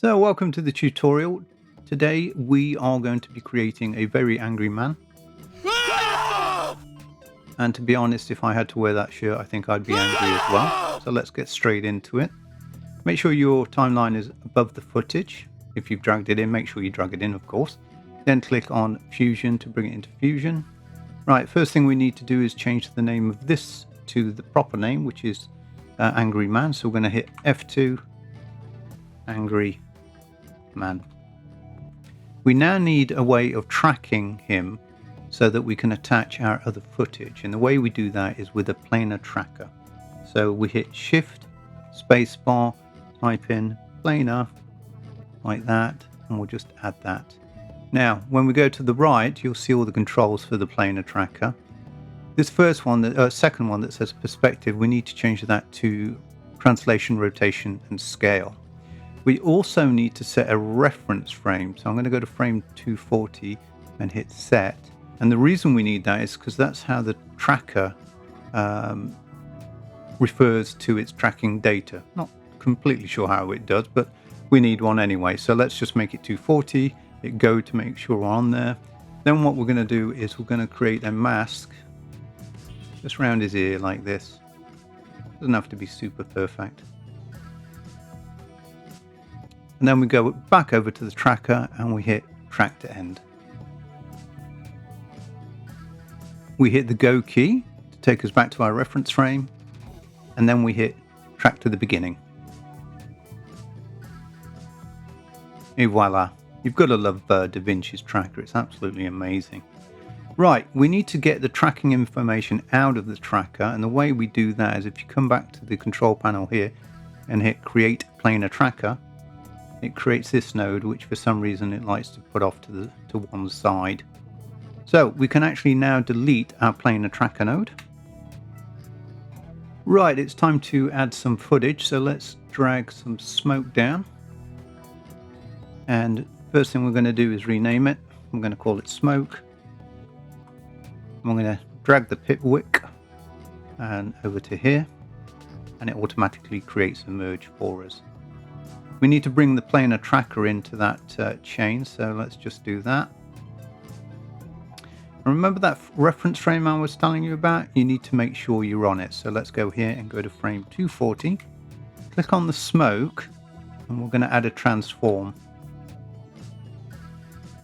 So welcome to the tutorial. Today we are going to be creating a very angry man. And to be honest, if I had to wear that shirt, I think I'd be angry as well. So let's get straight into it. Make sure your timeline is above the footage. If you've dragged it in, make sure you drag it in, of course. Then click on Fusion to bring it into Fusion. Right, first thing we need to do is change the name of this to the proper name, which is Angry Man. So we're going to hit F2, Angry Man. We now need a way of tracking him so that we can attach our other footage, and the way we do that is with a planar tracker. So we hit Shift spacebar, type in planar like that, and we'll just add that. Now when we go to the right, you'll see all the controls for the planar tracker. This first one, second one that says perspective, we need to change that to translation, rotation and scale. We also need to set a reference frame. So I'm going to go to frame 240 and hit set. And the reason we need that is because that's how the tracker refers to its tracking data. Not completely sure how it does, but we need one anyway. So let's just make it 240, hit go to make sure we're on there. Then what we're going to do is we're going to create a mask just around his ear like this. Doesn't have to be super perfect. And then we go back over to the tracker and we hit track to end. We hit the go key to take us back to our reference frame, and then we hit track to the beginning. Et voila. You've got to love DaVinci's tracker. It's absolutely amazing. Right, we need to get the tracking information out of the tracker, and the way we do that is if you come back to the control panel here and hit create planar tracker, it creates this node, which for some reason it likes to put off to one side. So we can actually now delete our planar tracker node. Right, it's time to add some footage. So let's drag some smoke down. And first thing we're going to do is rename it. I'm going to call it smoke. I'm going to drag the pip wick and over to here, and it automatically creates a merge for us. We need to bring the planar tracker into that chain, so let's just do that. Remember that reference frame I was telling you about? You need to make sure you're on it. So let's go here and go to frame 240. Click on the smoke, and we're going to add a transform.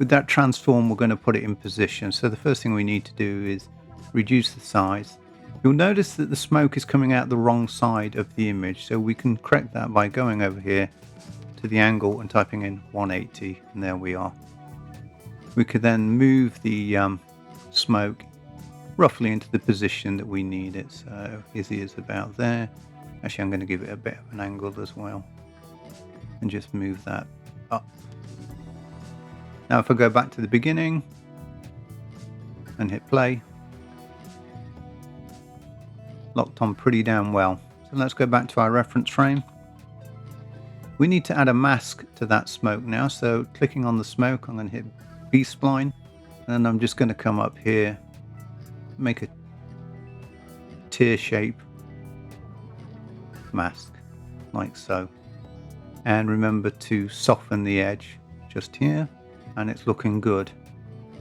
With that transform, we're going to put it in position. So the first thing we need to do is reduce the size. You'll notice that the smoke is coming out the wrong side of the image. So we can correct that by going over here to the angle and typing in 180, and there we are. We could then move the smoke roughly into the position that we need it. So his ear's about there. Actually, I'm going to give it a bit of an angle as well and just move that up. Now if I go back to the beginning and hit play, locked on pretty damn well. So let's go back to our reference frame. We need to add a mask to that smoke now. So clicking on the smoke, I'm going to hit B-spline, and I'm just going to come up here, make a tear shape mask like so. And remember to soften the edge just here, and it's looking good.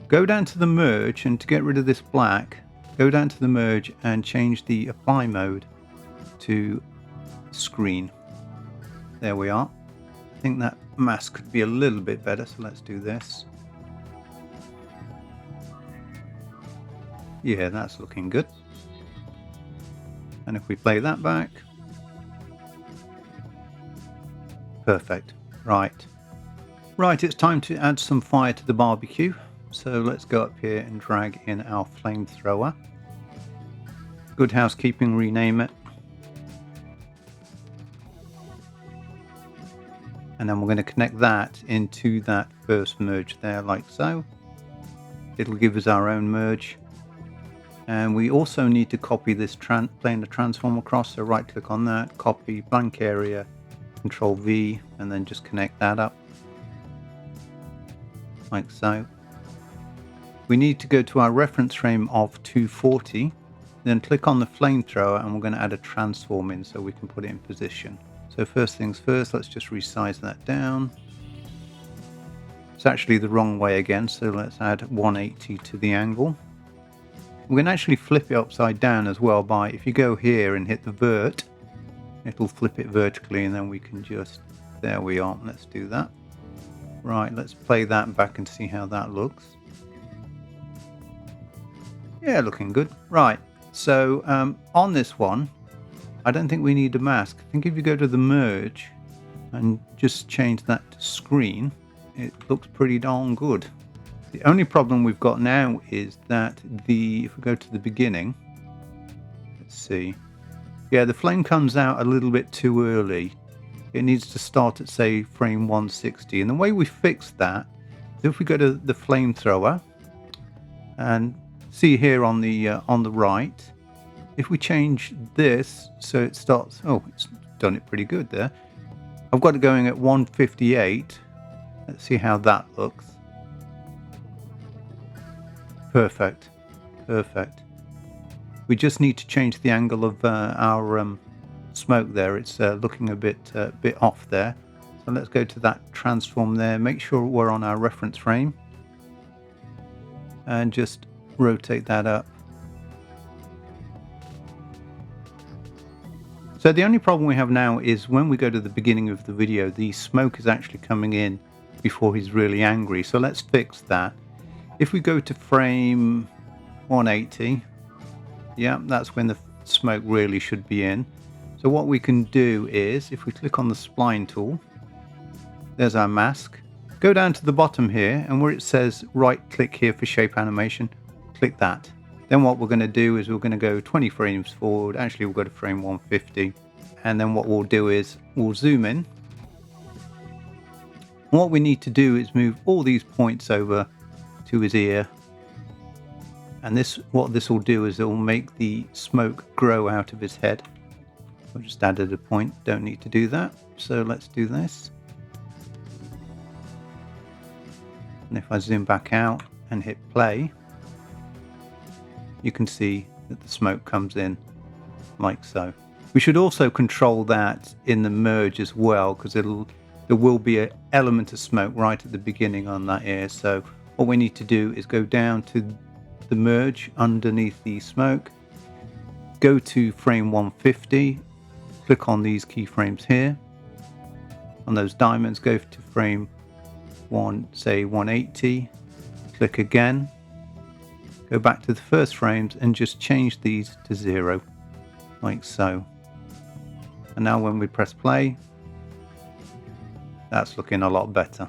Go down to the merge, and to get rid of this black, go down to the merge and change the apply mode to screen. There we are. I think that mask could be a little bit better, so let's do this. Yeah, that's looking good. And if we play that back, perfect. Right, it's time to add some fire to the barbecue. So let's go up here and drag in our flamethrower. Good housekeeping, rename it. And then we're going to connect that into that first merge there like so. It'll give us our own merge. And we also need to copy this planar transform across. So right click on that, copy blank area, Control V, and then just connect that up like so. We need to go to our reference frame of 240, then click on the flamethrower, and we're going to add a transform in so we can put it in position. So first things first, let's just resize that down. It's actually the wrong way again, so let's add 180 to the angle. We can actually flip it upside down as well by, if you go here and hit the vert, it'll flip it vertically, and then we can just, there we are, let's do that. Right, let's play that back and see how that looks. Yeah, looking good. Right, so on this one, I don't think we need a mask. I think if you go to the merge and just change that to screen, it looks pretty darn good. The only problem we've got now is that if we go to the beginning, let's see. Yeah, the flame comes out a little bit too early. It needs to start at, say, frame 160. And the way we fix that is if we go to the flamethrower and see here on the right, if we change this so it starts, oh, it's done it pretty good there. I've got it going at 158. Let's see how that looks. Perfect, perfect. We just need to change the angle of our smoke there. It's looking a bit off there. So let's go to that transform there. Make sure we're on our reference frame and just rotate that up. So the only problem we have now is when we go to the beginning of the video, the smoke is actually coming in before he's really angry. So let's fix that. If we go to frame 180, yeah, that's when the smoke really should be in. So what we can do is, if we click on the spline tool, there's our mask. Go down to the bottom here, and where it says right click here for shape animation, click that. Then what we're going to do is we're going to go 20 frames forward. Actually, we'll go to frame 150. And then what we'll do is we'll zoom in. And what we need to do is move all these points over to his ear. And this, what this will do is it will make the smoke grow out of his head. I've just added a point, don't need to do that. So let's do this. And if I zoom back out and hit play, you can see that the smoke comes in like so. We should also control that in the merge as well, because there will be an element of smoke right at the beginning on that ear. So what we need to do is go down to the merge underneath the smoke, go to frame 150, click on these keyframes here. On those diamonds, go to frame say 180, click again, go back to the first frames and just change these to 0, like so. And now when we press play, that's looking a lot better.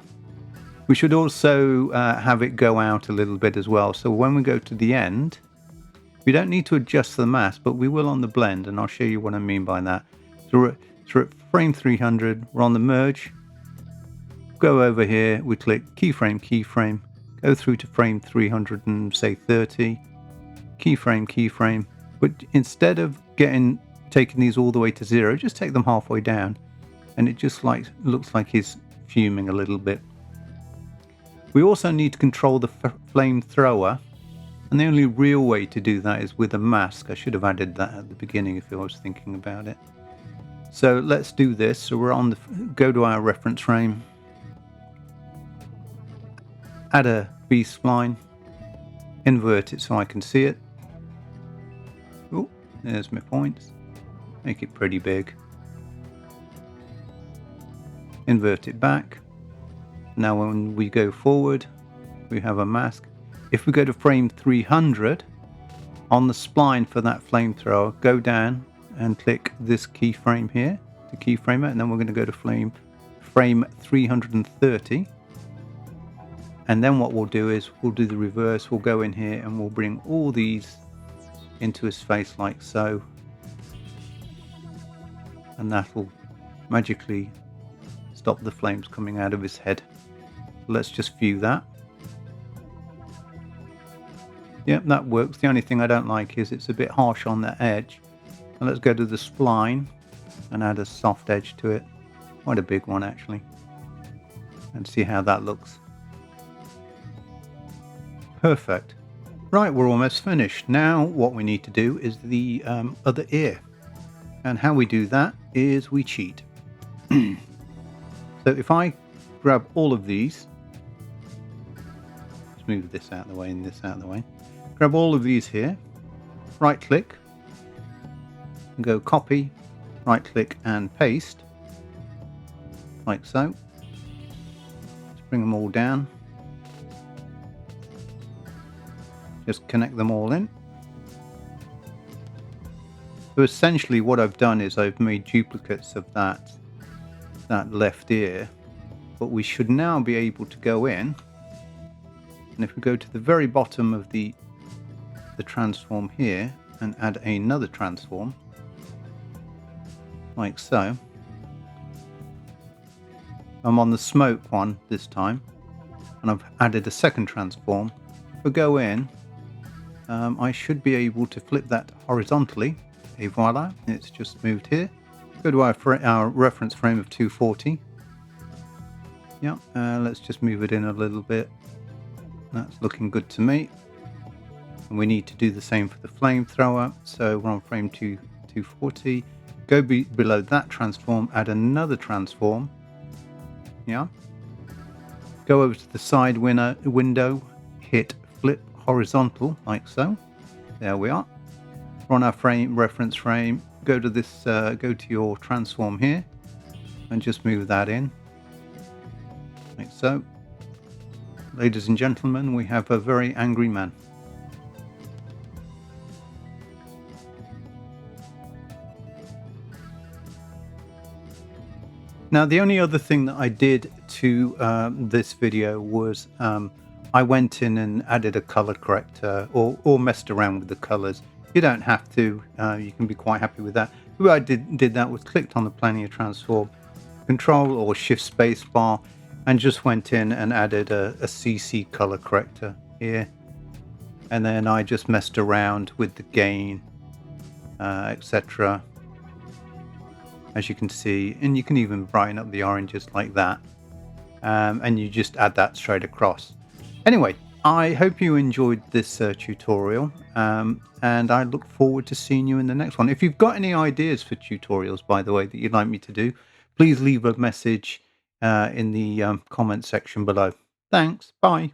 We should also have it go out a little bit as well. So when we go to the end, we don't need to adjust the mask, but we will on the blend, and I'll show you what I mean by that. So we're at frame 300, we're on the merge, go over here, we click keyframe, go through to frame 300 and say 30, keyframe, but instead of taking these all the way to 0, just take them halfway down, and it just looks like he's fuming a little bit. We also need to control the flamethrower, and the only real way to do that is with a mask. I should have added that at the beginning if I was thinking about it. So let's do this. So we're on go to our reference frame, add a B spline, invert it so I can see it. Oh, there's my points. Make it pretty big. Invert it back. Now when we go forward, we have a mask. If we go to frame 300, on the spline for that flamethrower, go down and click this keyframe here to keyframe it, and then we're going to go to frame 330. And then what we'll do is we'll do the reverse. We'll go in here and we'll bring all these into his face like so. And that'll magically stop the flames coming out of his head. Let's just view that. Yep, that works. The only thing I don't like is it's a bit harsh on the edge. And let's go to the spline and add a soft edge to it. Quite a big one actually. And see how that looks. Perfect. Right, we're almost finished. Now what we need to do is the other ear. And how we do that is we cheat. So if I grab all of these move this out of the way and this out of the way. Grab all of these here, right click, and go copy, right click and paste, like so. Let's bring them all down. Just connect them all in. So essentially what I've done is I've made duplicates of that left ear, but we should now be able to go in, and if we go to the very bottom of the transform here and add another transform, like so. I'm on the smoke one this time, and I've added a second transform. If we go in, I should be able to flip that horizontally. Et voila, it's just moved here. Go to our reference frame of 240. Yeah, let's just move it in a little bit. That's looking good to me. And we need to do the same for the flamethrower. So we're on frame 240. Go below that transform, add another transform. Yeah. Go over to the side window, hit flip horizontal, like so. There we are. We're on our reference frame. Go to this, go to your transform here, and just move that in, like so. Ladies and gentlemen, we have a very angry man. Now, the only other thing that I did to this video was I went in and added a color corrector or messed around with the colors. You don't have to, you can be quite happy with that. The way I did that was clicked on the Planar transform, Control or Shift space bar, and just went in and added a CC color corrector here. And then I just messed around with the gain, etc. As you can see, and you can even brighten up the oranges like that. And you just add that straight across. Anyway, I hope you enjoyed this tutorial, and I look forward to seeing you in the next one. If you've got any ideas for tutorials, by the way, that you'd like me to do, please leave a message in the comment section below. Thanks. Bye.